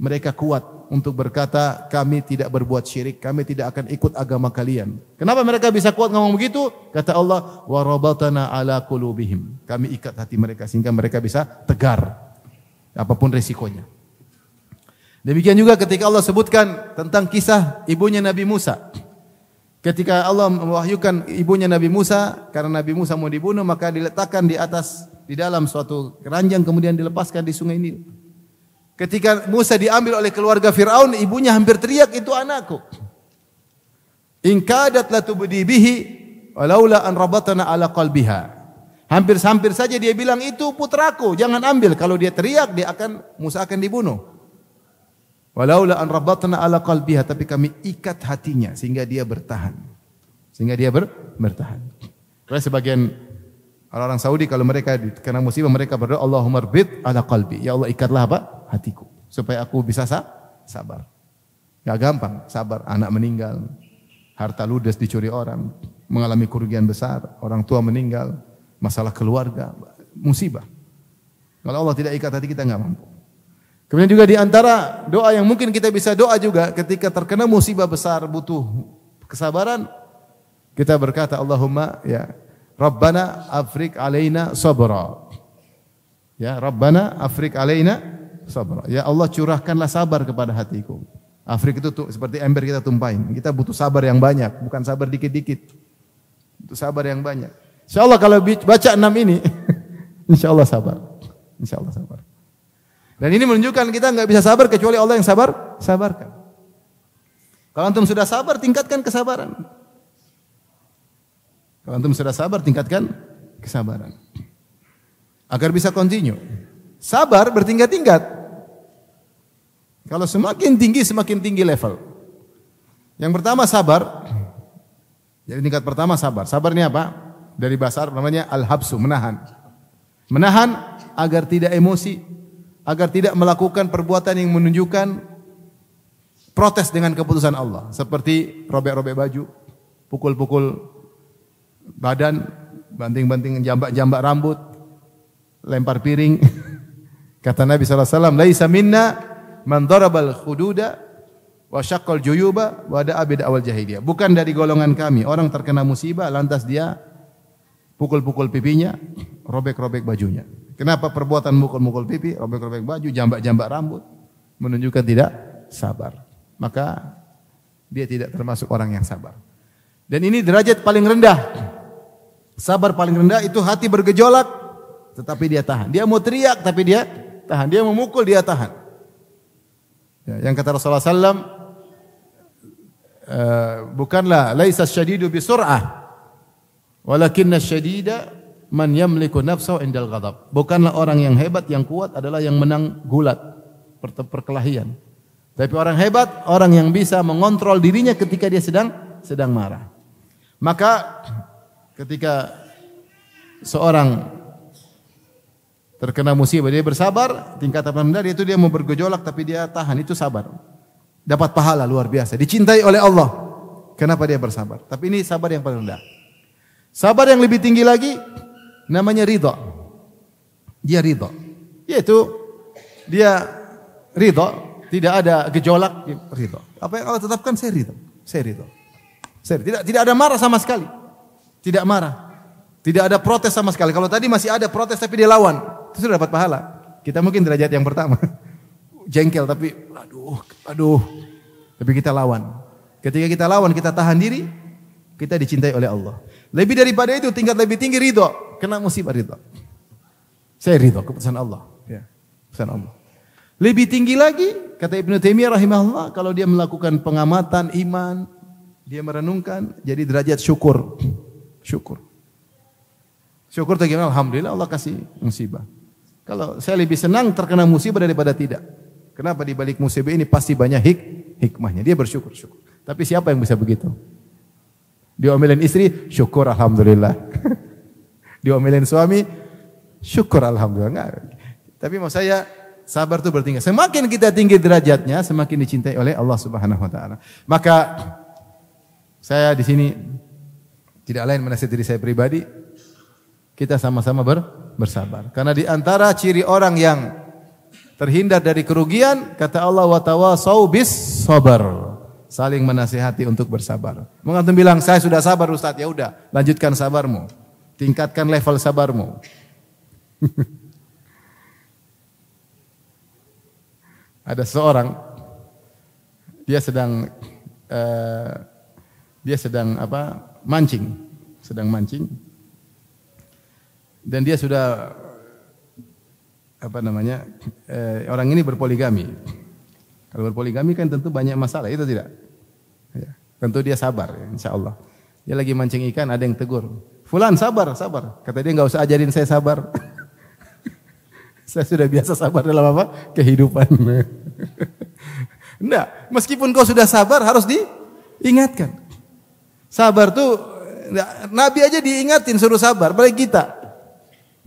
A: mereka kuat untuk berkata, kami tidak berbuat syirik, kami tidak akan ikut agama kalian. Kenapa mereka bisa kuat ngomong begitu? Kata Allah, wa rabatana ala qulubihim. Kami ikat hati mereka sehingga mereka bisa tegar apapun resikonya. Demikian juga ketika Allah sebutkan tentang kisah ibunya Nabi Musa. Ketika Allah mewahyukan ibunya Nabi Musa, karena Nabi Musa mau dibunuh, maka diletakkan di dalam suatu keranjang, kemudian dilepaskan di sungai Nil. Ketika Musa diambil oleh keluarga Fir'aun, ibunya hampir teriak, itu anakku. In kadat latubdi bihi walaula an rabatana ala qalbiha. Hampir saja dia bilang, itu putraku, jangan ambil. Kalau dia teriak, Musa akan dibunuh. Walaula an rabatna ala qalbiha, tapi kami ikat hatinya sehingga dia bertahan. Bertahan. Karena sebagian orang-orang Saudi kalau mereka kena musibah mereka berdoa Allahumma rbit ala qalbi. Ya Allah, ikatlah hatiku supaya aku bisa sabar. Enggak gampang sabar, anak meninggal, harta ludes dicuri orang, mengalami kerugian besar, orang tua meninggal, masalah keluarga, musibah. Kalau Allah tidak ikat hati kita enggak mampu. Kemudian juga di antara doa yang mungkin kita bisa doa juga ketika terkena musibah besar butuh kesabaran, kita berkata Allahumma ya Rabbana afrik alaina sabra. Ya Rabbana afrik alaina sabra. Ya Allah, curahkanlah sabar kepada hatiku. Afrik itu seperti ember kita tumpahin. Kita butuh sabar yang banyak, bukan sabar dikit-dikit. Butuh sabar yang banyak. Insyaallah kalau baca 6 ini insyaallah sabar. Insyaallah sabar. Dan ini menunjukkan kita enggak bisa sabar kecuali Allah yang sabarkan. Kalau antum sudah sabar, tingkatkan kesabaran. Kalau antum sudah sabar, tingkatkan kesabaran. Agar bisa continue. Sabar bertingkat-tingkat. Kalau semakin tinggi level. Yang pertama sabar. Jadi tingkat pertama sabar. Sabar ini apa? Dari bahasa Arab namanya al-habsu, menahan. Menahan agar tidak emosi, agar tidak melakukan perbuatan yang menunjukkan protes dengan keputusan Allah, seperti robek-robek baju, pukul-pukul badan, banting-banting jambak-jambak rambut, lempar piring. Kata Nabi sallallahu alaihi wasallam, "Laisa minna man darabal khududa wa syaqqal juyuba wa da'a bid'awal jahiliyah." Bukan dari golongan kami orang terkena musibah lantas dia pukul-pukul pipinya, robek-robek bajunya. Kenapa perbuatan mukul-mukul pipi, robek-robek baju, jambak-jambak rambut? Menunjukkan tidak sabar. Maka dia tidak termasuk orang yang sabar. Dan ini derajat paling rendah. Sabar paling rendah itu hati bergejolak tetapi dia tahan. Dia mau teriak tapi dia tahan. Dia mau mukul dia tahan. Ya, yang kata Rasulullah SAW, bukanlah laisa syadidu bisur'ah walakinna syadida man yamliku nafsahu indal ghadab. Bukanlah orang yang hebat yang kuat adalah yang menang gulat perkelahian. Tapi orang hebat orang yang bisa mengontrol dirinya ketika dia sedang marah. Maka ketika seorang terkena musibah dia bersabar, tingkatan rendah itu dia mau bergejolak tapi dia tahan, itu sabar. Dapat pahala luar biasa, dicintai oleh Allah. Kenapa dia bersabar? Tapi ini sabar yang paling rendah. Sabar yang lebih tinggi lagi namanya ridha. Dia ridha. Yaitu dia ridha, tidak ada gejolak, ridha. Apa yang Allah tetapkan saya ridha. Saya ridha. Tidak ada marah sama sekali. Tidak marah. Tidak ada protes sama sekali. Kalau tadi masih ada protes tapi dia lawan, itu sudah dapat pahala. Kita mungkin derajat yang pertama. Jengkel tapi aduh. Tapi kita lawan. Ketika kita lawan, kita tahan diri, kita dicintai oleh Allah. Lebih daripada itu, tingkat lebih tinggi ridha. Kena musibah ridha. Saya ridha keputusan Allah. Ya, keputusan Allah. Lebih tinggi lagi, kata Ibnu Taimiyah rahimahullah, kalau dia melakukan pengamatan iman, dia merenungkan, jadi derajat syukur. Syukur itu gimana? Alhamdulillah Allah kasih musibah. Kalau saya lebih senang terkena musibah daripada tidak. Kenapa? Di balik musibah ini pasti banyak hikmahnya. Dia bersyukur. Tapi siapa yang bisa begitu? Diomelin istri, syukur alhamdulillah. Diomelin suami, syukur alhamdulillah. Enggak. Tapi mau saya sabar itu bertingkat. Semakin kita tinggi derajatnya, semakin dicintai oleh Allah Subhanahu wa taala. Maka saya di sini tidak lain menasihati diri saya pribadi, kita sama-sama bersabar. Karena di antara ciri orang yang terhindar dari kerugian, kata Allah, wa tawasau bis sabar. Saling menasihati untuk bersabar. Mengantum bilang, saya sudah sabar Ustaz, ya udah, lanjutkan sabarmu. Tingkatkan level sabarmu. Ada seorang, dia sedang mancing, dan dia sudah orang ini berpoligami. Kalau berpoligami kan tentu banyak masalah, itu tidak? Ya, tentu dia sabar, ya, insya Allah. Dia lagi mancing ikan, ada yang tegur, Fulan sabar. Kata dia, nggak usah ajarin saya sabar. Saya sudah biasa sabar dalam apa? Kehidupan. Enggak, meskipun kau sudah sabar harus diingatkan. Sabar tuh Nabi aja diingatin suruh sabar, apalagi kita.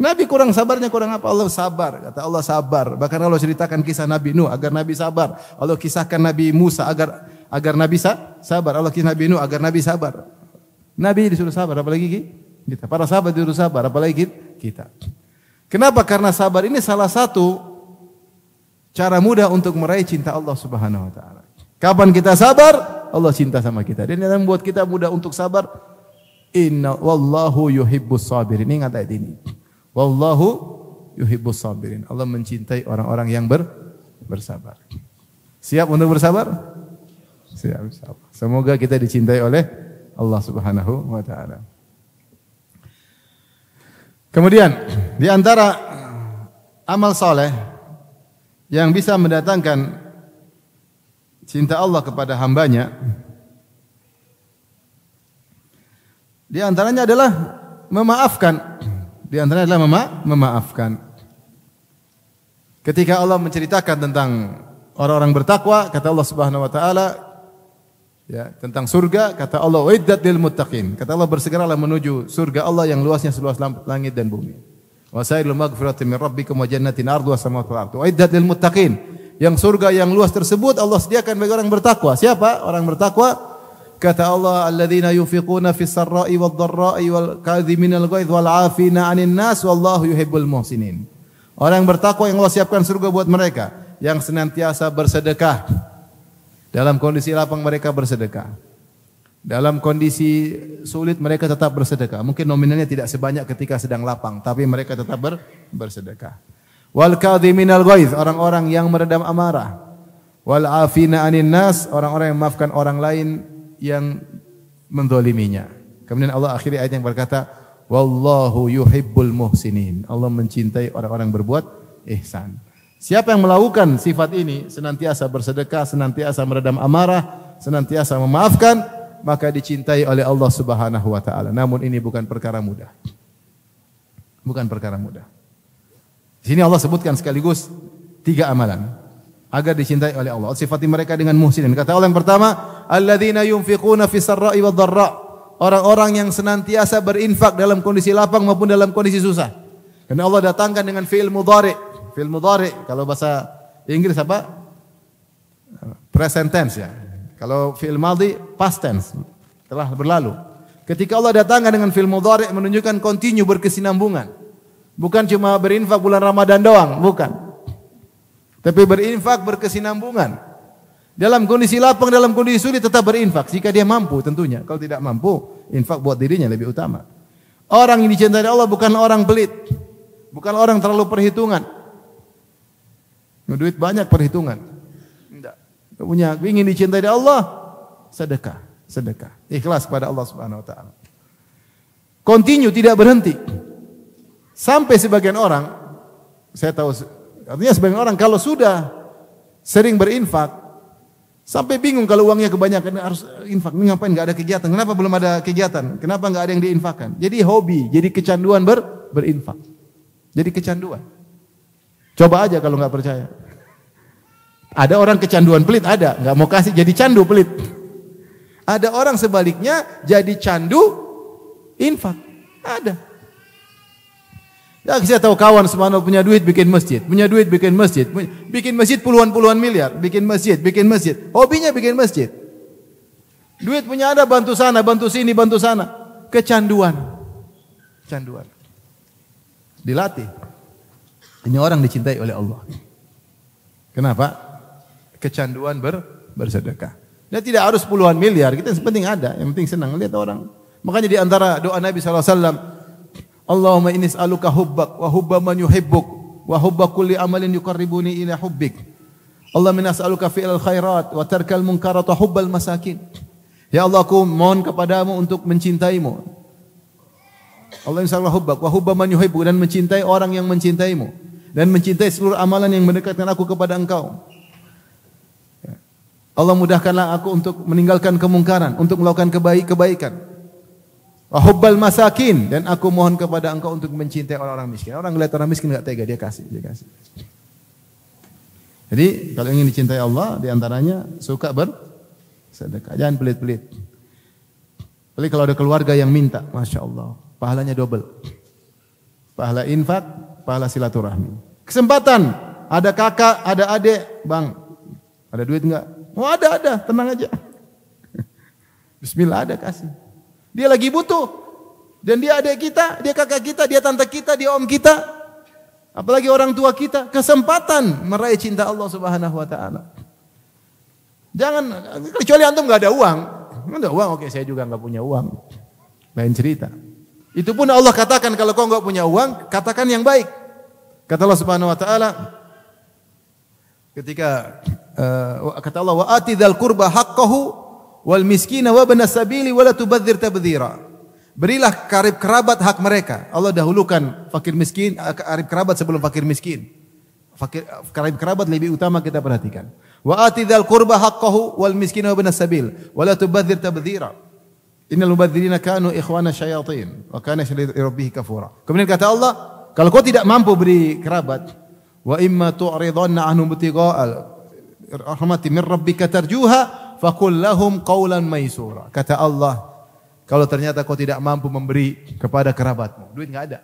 A: Nabi kurang sabarnya kurang apa? Allah sabar, kata Allah sabar. Bahkan Allah ceritakan kisah Nabi Nuh agar Nabi sabar. Allah kisahkan Nabi Musa agar Nabi sabar. Allah kisah Nabi Nuh agar Nabi sabar. Nabi disuruh sabar, apalagi kita. Para sahabat disuruh sabar, apalagi kita. Kenapa? Karena sabar ini salah satu cara mudah untuk meraih cinta Allah Subhanahu wa taala. Kapan kita sabar, Allah cinta sama kita. Dan yang membuat kita mudah untuk sabar, inna wallahu yuhibbus sabirin. Ingat ayat ini. Wallahu yuhibbus sabirin. Allah mencintai orang-orang yang bersabar. Siap untuk bersabar? Siap, insyaallah. Semoga kita dicintai oleh Allah Subhanahu wa taala. Kemudian di antara amal saleh yang bisa mendatangkan cinta Allah kepada hambanya, di antaranya adalah memaafkan. Di antaranya adalah memaafkan. Ketika Allah menceritakan tentang orang-orang bertakwa, kata Allah Subhanahu wa taala, ya, tentang surga, kata Allah, "Uiddat lil muttaqin." Kata Allah, bersegeralah menuju surga Allah yang luasnya seluas langit dan bumi. Wasailul maghfirati min rabbikum wa jannatin arduha samawati wal ardu. Uiddat lil muttaqin. Yang surga yang luas tersebut Allah sediakan bagi orang bertakwa. Siapa orang bertakwa? Kata Allah, alladzina yunfiquna fis sarra'i wad dharra'i wal kadhiminal ghaidh wal 'afina 'anil nas wallahu yuhibbul muhsinin. Orang bertakwa yang Allah siapkan surga buat mereka, yang senantiasa bersedekah. Dalam kondisi lapang mereka bersedekah. Dalam kondisi sulit mereka tetap bersedekah. Mungkin nominalnya tidak sebanyak ketika sedang lapang, tapi mereka tetap bersedekah. Wal kadhiminal ghaiz, orang-orang yang meredam amarah. Wal afina 'anil nas, orang-orang yang memaafkan orang lain yang menzaliminya. Kemudian Allah akhiri ayat yang berkata, wallahu yuhibbul muhsinin. Allah mencintai orang-orang berbuat ihsan. Siapa yang melakukan sifat ini, senantiasa bersedekah, senantiasa meredam amarah, senantiasa memaafkan, maka dicintai oleh Allah Subhanahu wa taala. Namun ini bukan perkara mudah. Bukan perkara mudah. Di sini Allah sebutkan sekaligus 3 amalan agar dicintai oleh Allah. Sifati mereka dengan muhsinin. Kata Allah yang pertama, alladzina yunfiquna fis sarra'i wad dharra. Orang-orang yang senantiasa berinfak dalam kondisi lapang maupun dalam kondisi susah. Karena Allah datangkan dengan fi'il mudhari'. Fi'il mudhari' kalau bahasa Inggris apa? Present tense ya. Kalau fi'il madhi past tense, telah berlalu. Ketika Allah datangkan dengan fi'il mudhari' menunjukkan continue, berkesinambungan. Bukan cuma berinfak bulan Ramadan doang, bukan. Tapi berinfak berkesinambungan. Dalam kondisi lapang, dalam kondisi sulit tetap berinfak jika dia mampu tentunya. Kalau tidak mampu, infak buat dirinya lebih utama. Orang yang dicintai Allah bukan orang pelit. Bukan orang terlalu perhitungan. Duit banyak perhitungan. Tidak. Punya ingin dicintai Allah, sedekah, sedekah. Ikhlas kepada Allah Subhanahu wa taala. Continue, tidak berhenti. Sampai sebagian orang, saya tahu, artinya sebagian orang kalau sudah sering berinfak, sampai bingung kalau uangnya kebanyakan harus infak. Ini ngapain? Enggak ada kegiatan. Kenapa belum ada kegiatan? Kenapa enggak ada yang diinfakkan? Jadi hobi, jadi kecanduan berinfak. Jadi kecanduan. Coba aja kalau enggak percaya. Ada orang kecanduan pelit, ada, enggak mau kasih jadi candu pelit. Ada orang sebaliknya jadi candu infak. Ada. Ya, saya tahu kawan subhanallah punya duit bikin masjid, punya duit bikin masjid, bikin masjid puluhan miliar, bikin masjid. Hobinya bikin masjid. Duit punya ada, bantu sana, bantu sini, bantu sana. Kecanduan. Canduan. Dilatih. Ini orang dicintai oleh Allah. Kenapa? Kecanduan bersedekah. Dia tidak harus puluhan miliar, kita yang penting ada, yang penting senang lihat orang. Makanya di antara doa Nabi SAW, Allahumma inni as'aluka hubbak wa hubba man yuhibbuk wa hubba kulli amalin yuqarribuni ila hubbik. Allahumma inni as'aluka fi'lal khairat wa tarkal munkarat wa hubbal masakin. Ya Allah, aku mohon kepadamu untuk mencintaimu. Allahumma inni as'aluka hubbak wa hubba man yuhibbuk, dan mencintai orang yang mencintaimu dan mencintai seluruh amalan yang mendekatkan aku kepada Engkau. Allah mudahkanlah aku untuk meninggalkan kemungkaran, untuk melakukan kebaikan. Wa hubbal masakin, dan aku mohon kepada Engkau untuk mencintai orang-orang miskin. Orang lihat orang miskin enggak tega, dia kasih. Jadi kalau ingin dicintai Allah, di antaranya suka bersedekah, jangan pelit-pelit. Apalagi kalau ada keluarga yang minta, masya Allah, pahalanya double. Pahala infak, pahala silaturahmi. Kesempatan, ada kakak, ada adik, bang, ada duit enggak? Oh ada, tenang aja. Bismillah, ada, kasih. Dia lagi butuh. Dan dia adik kita, dia kakak kita, dia tante kita, dia om kita. Apalagi orang tua kita. Kesempatan meraih cinta Allah Subhanahu wa taala. Jangan, kecuali antum enggak ada uang. Enggak ada uang, oke, saya juga enggak punya uang. Lain cerita. Itu pun Allah katakan kalau kau enggak punya uang, katakan yang baik. Kata Allah Subhanahu wa taala ketika kata Allah, wa atidzal qurba haqqahu wal miskina wa ibnas sabili wa la tubadzir tabdzira. Berilah karib kerabat hak mereka. Allah dahulukan fakir miskin, karib kerabat sebelum fakir miskin. Karib kerabat lebih utama kita perhatikan. Wa atidzal qurba haqqahu wal miskina wa ibnas sabil wa la tubadzir tabdzira. Innal mubadzirina kanu ikhwana syayatin wa kana syaitan rabbih kafura. Kemudian kata Allah, kalau kau tidak mampu beri kerabat, wa imma tu'ridanna anhum ibtigha'al rahmati min rabbika tarjuha faqul lahum qawlan maysura. Kata Allah, kalau ternyata kau tidak mampu memberi kepada kerabatmu, duit enggak ada.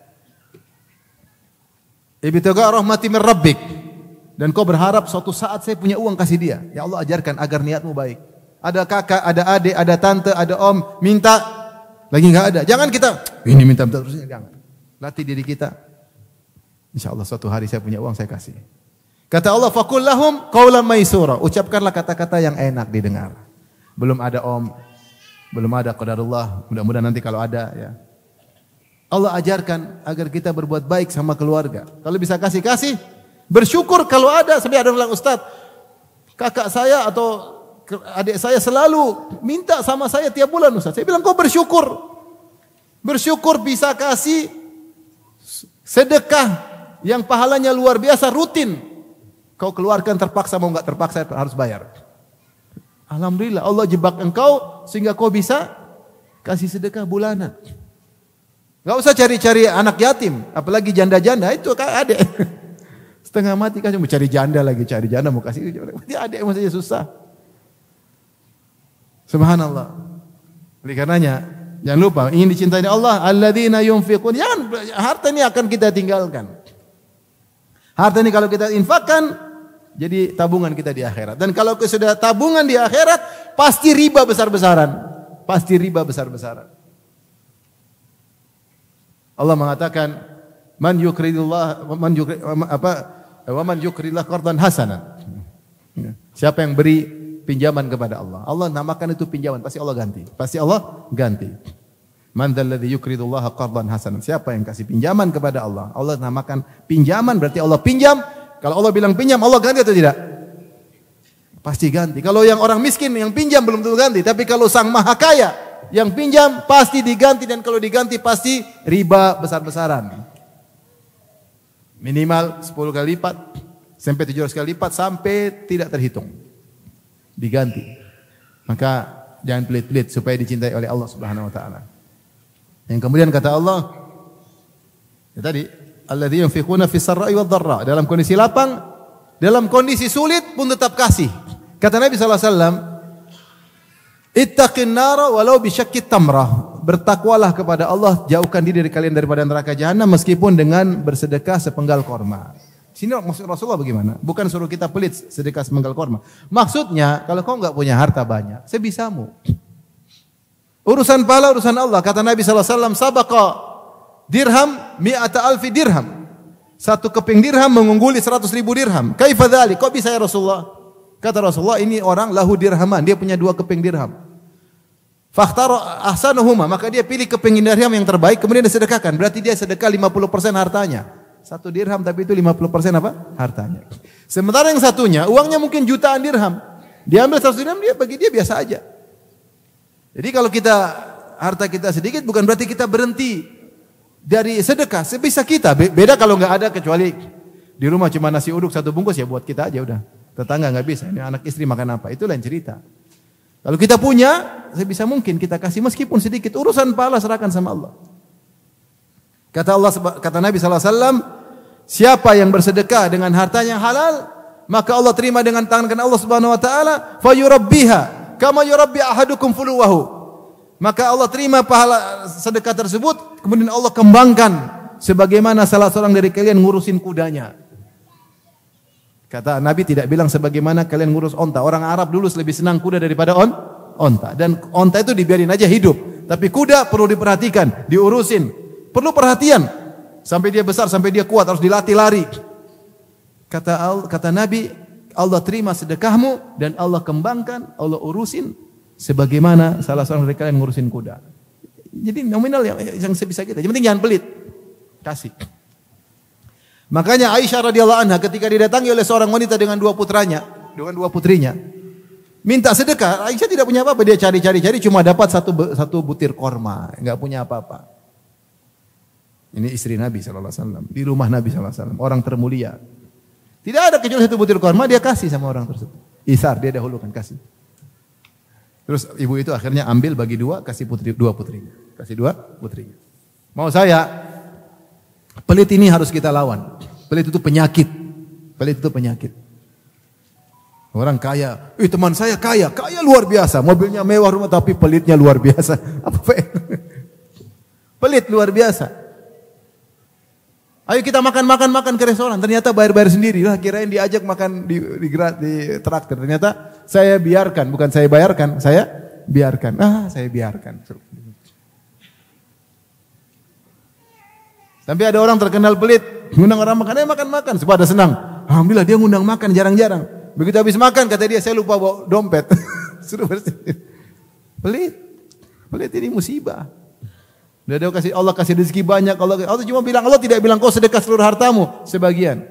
A: Ibtigha' rahmati min rabbik, dan kau berharap suatu saat saya punya uang kasih dia. Ya Allah, ajarkan agar niatmu baik. Ada kakak, ada adik, ada tante, ada om, minta lagi enggak ada. Jangan kita ini minta terusnya, jangan. Latih diri kita. Insyaallah suatu hari saya punya uang saya kasih. Kata Allah, faqul lahum qawlan maysura. Ucapkanlah kata-kata yang enak didengar. Belum ada om, Belum ada qadarullah, mudah-mudahan nanti kalau ada ya. Allah ajarkan agar kita berbuat baik sama keluarga. Kalau bisa kasih, bersyukur kalau ada. Sampai ada orang bilang, Ustaz, kakak saya atau adik saya selalu minta sama saya tiap bulan, Ustaz. Saya bilang, kau bersyukur. Bersyukur bisa kasih sedekah yang pahalanya luar biasa rutin. Kau keluarkan terpaksa mau enggak terpaksa harus bayar. Alhamdulillah Allah jebak engkau sehingga kau bisa kasih sedekah bulanan. Enggak usah cari-cari anak yatim, apalagi janda-janda itu kan adik. Setengah mati kan mau cari janda lagi, cari janda mau kasih adik masih susah. Subhanallah. Oleh karenanya jangan lupa, ingin dicintai Allah, alladzina yunfiqun. Harta ini akan kita tinggalkan. Harta ini kalau kita infakkan, jadi tabungan kita di akhirat. Dan kalau sudah tabungan di akhirat, pasti riba besar-besaran. Pasti riba besar-besaran. Allah mengatakan, man yukridillah qardan hasanan. Siapa yang beri pinjaman kepada Allah. Allah namakan itu pinjaman, pasti Allah ganti. Pasti Allah ganti. Man dzalladzi yukridullaha qardan hasanan. Siapa yang kasih pinjaman kepada Allah? Allah namakan pinjaman, berarti Allah pinjam. Kalau Allah bilang pinjam, Allah ganti atau tidak? Pasti ganti. Kalau yang orang miskin yang pinjam belum tentu ganti, tapi kalau sang maha kaya yang pinjam pasti diganti, dan kalau diganti pasti riba besar-besaran. Minimal 10 kali lipat sampai 700 kali lipat sampai tidak terhitung. Diganti. Maka jangan pelit-pelit supaya dicintai oleh Allah Subhanahu wa taala. Yang kemudian kata Allah ya tadi, alladzina yunfiquna fis sarra'i wad dharra, dalam kondisi lapang, dalam kondisi sulit pun tetap kasih. Kata Nabi sallallahu alaihi wasallam, ittaqin nara walau bi syaqqit tamrah. Bertakwalah kepada Allah, jauhkan diri kalian daripada neraka jahanam meskipun dengan bersedekah sepenggal korma. Sini maksud Rasulullah bagaimana? Bukan suruh kita pelit sedekah sepenggal korma. Maksudnya, kalau kau enggak punya harta banyak, sebisamu. Urusan pahala urusan Allah. Kata Nabi sallallahu alaihi wasallam, sabaqa dirham mi'ata alfi dirham. Satu keping dirham mengungguli 100.000 dirham. Kaifa dzalik? Kok bisa ya Rasulullah? Kata Rasulullah, ini orang lahu dirhaman, dia punya 2 keping dirham. Fakhtara ahsanuhuma, maka dia pilih keping dirham yang terbaik kemudian disedekahkan. Berarti dia sedekah 50% hartanya. 1 dirham tapi itu 50% apa? Hartanya. Sementara yang satunya uangnya mungkin jutaan dirham. Dia ambil 100 dirham, dia bagi dia biasa aja. Jadi kalau harta kita sedikit bukan berarti kita berhenti dari sedekah. Sebisa kita. Beda kalau enggak ada, kecuali di rumah cuma nasi uduk 1 bungkus ya buat kita aja udah. Tetangga enggak bisa. Ini anak istri makan apa? Itu lain cerita. Kalau kita punya, sebisa mungkin kita kasih meskipun sedikit. Urusan pahala serahkan sama Allah. Kata Nabi sallallahu alaihi wasallam, siapa yang bersedekah dengan hartanya yang halal, maka Allah terima dengan tangan Allah Subhanahu wa taala, fayurabbiha kama yurabbi ahadukum fuluwahu. Maka Allah terima pahala sedekah tersebut, kemudian Allah kembangkan sebagaimana salah seorang dari kalian ngurusin kudanya. Kata Nabi tidak bilang sebagaimana kalian ngurus onta. Orang Arab dulu lebih senang kuda daripada onta. Dan onta itu dibiarin aja hidup. Tapi kuda perlu diperhatikan, diurusin. Perlu perhatian. Sampai dia besar, sampai dia kuat, harus dilatih lari. Kata Nabi, Allah terima sedekahmu dan Allah kembangkan, Allah urusin sebagaimana salah seorang dari kalian ngurusin kuda. Jadi nominal yang sebisa kita. Yang penting jangan pelit. Kasih. Makanya Aisyah radhiyallahu anha ketika didatangi oleh seorang wanita dengan 2 putrinya, minta sedekah. Aisyah tidak punya apa-apa, dia cari cuma dapat satu butir korma, enggak punya apa-apa. Ini istri Nabi sallallahu alaihi wasallam, di rumah Nabi sallallahu alaihi wasallam, orang termulia. Tidak ada kecuali 1 butir korma, dia kasih sama orang tersebut. Isar, dia dahulukan kasih. Terus ibu itu akhirnya ambil bagi 2, kasih 2 putrinya. Kasih 2 putrinya. Mau saya, pelit ini harus kita lawan. Pelit itu penyakit. Pelit itu penyakit. Orang kaya, teman saya kaya luar biasa, mobilnya mewah, rumah, tapi pelitnya luar biasa. Apa pelit luar biasa. Ayo kita makan ke restoran, ternyata bayar sendiri. Lah kirain diajak makan di traktir. Ternyata saya biarkan, bukan saya bayarkan, saya biarkan. Saya biarkan. Sampai ada orang terkenal pelit, ngundang orang makan, makan. Sebab ada senang. Alhamdulillah dia ngundang makan jarang-jarang. Begitu habis makan kata dia, saya lupa bawa dompet. Suruh bersihin. Pelit. Lihat ini musibah. Allah kasih rezeki banyak, Allah cuma bilang, Allah tidak bilang kau sedekah seluruh hartamu, sebagian.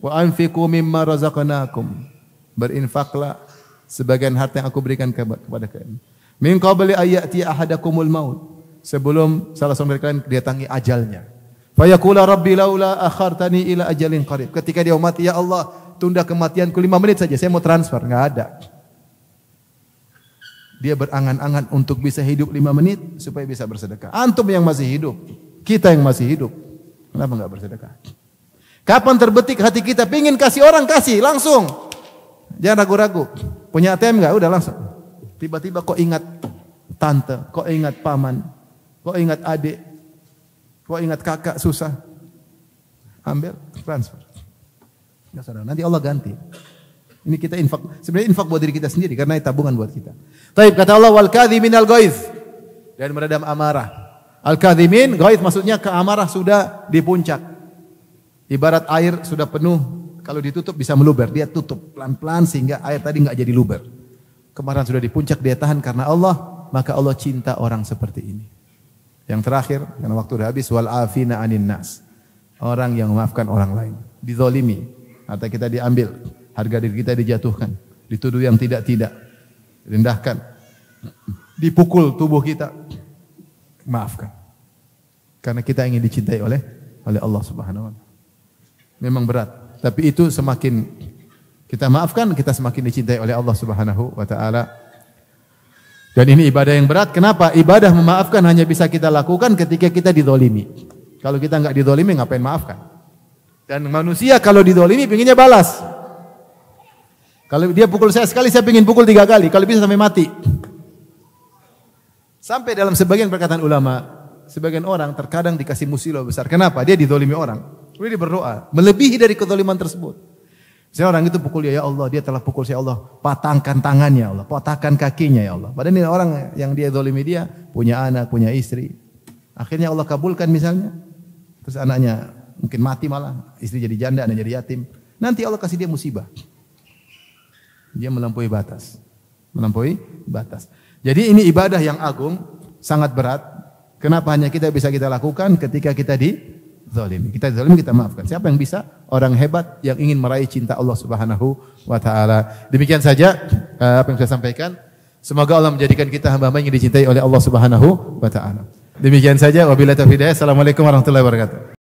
A: Wa anfiqu mimma razaqnakum. Berinfaklah sebagian harta yang aku berikan kepada kalian. Min qabli ayati ahadakumul maut. Sebelum salah seorang dari kalian datangi ajalnya. Fa yaqula rabbi laula akhartani ila ajalin qarib. Ketika dia mati, ya Allah, tunda kematianku 5 menit saja, saya mau transfer, enggak ada. Dia berangan-angan untuk bisa hidup 5 menit supaya bisa bersedekah. Antum yang masih hidup, kita yang masih hidup, kenapa enggak bersedekah? Kapan terbetik hati kita pingin kasih orang, kasih langsung. Jangan ragu-ragu. Punya ATM enggak? Udah langsung. Tiba-tiba kok ingat tante, kok ingat paman, kok ingat adik, kok ingat kakak susah. Ambil, transfer. Ya, saudara, nanti Allah ganti. Ini kita infak, sebenarnya infak buat diri kita sendiri karena itu tabungan buat kita. Taib, kata Allah, wal kadhiminal ghaiz, dan meredam amarah. Al kadhimin, ghaiz maksudnya keamarah sudah di puncak. Ibarat air sudah penuh, kalau ditutup bisa meluber, dia tutup pelan-pelan sehingga air tadi enggak jadi luber. Kemarahan sudah di puncak, dia tahan karena Allah, maka Allah cinta orang seperti ini. Yang terakhir, karena waktu sudah habis, wal afina anin nas. Orang yang memaafkan orang lain, dizalimi, harta kita diambil, harga diri kita dijatuhkan, dituduh yang tidak-tidak, direndahkan, dipukul tubuh kita, maafkan. Karena kita ingin dicintai oleh Allah Subhanahu wa taala. Memang berat, tapi itu semakin kita maafkan, kita semakin dicintai oleh Allah Subhanahu wa taala. Dan ini ibadah yang berat. Kenapa? Ibadah memaafkan hanya bisa kita lakukan ketika kita dizalimi. Kalau kita enggak dizalimi, ngapain maafkan? Dan manusia kalau dizalimi pinginnya balas. Kalau dia pukul saya sekali, saya ingin pukul 3 kali. Kalau bisa sampai mati. Sampai dalam sebagian perkataan ulama, sebagian orang terkadang dikasih musibah besar. Kenapa? Dia dizalimi orang. Kemudian dia berdoa, melebihi dari kezaliman tersebut. Saya orang itu pukul dia, ya Allah, dia telah pukul saya, Allah, patahkan tangannya, Allah, patahkan kakinya, ya Allah. Padahal ini orang yang dia zalimi dia, punya anak, punya istri. Akhirnya Allah kabulkan misalnya. Terus anaknya mungkin mati malah, istri jadi janda, anak jadi yatim. Nanti Allah kasih dia musibah. Dia melampaui batas. Melampaui batas. Jadi ini ibadah yang agung, sangat berat. Kenapa hanya kita bisa kita lakukan ketika kita dizalimi. Kita dizalimi, kita maafkan. Siapa yang bisa? Orang hebat yang ingin meraih cinta Allah Subhanahu wa taala. Demikian saja apa yang saya sampaikan. Semoga Allah menjadikan kita hamba-hamba yang dicintai oleh Allah Subhanahu wa taala. Demikian saja, wabillahi taufiq hidayah. Assalamualaikum warahmatullahi wabarakatuh.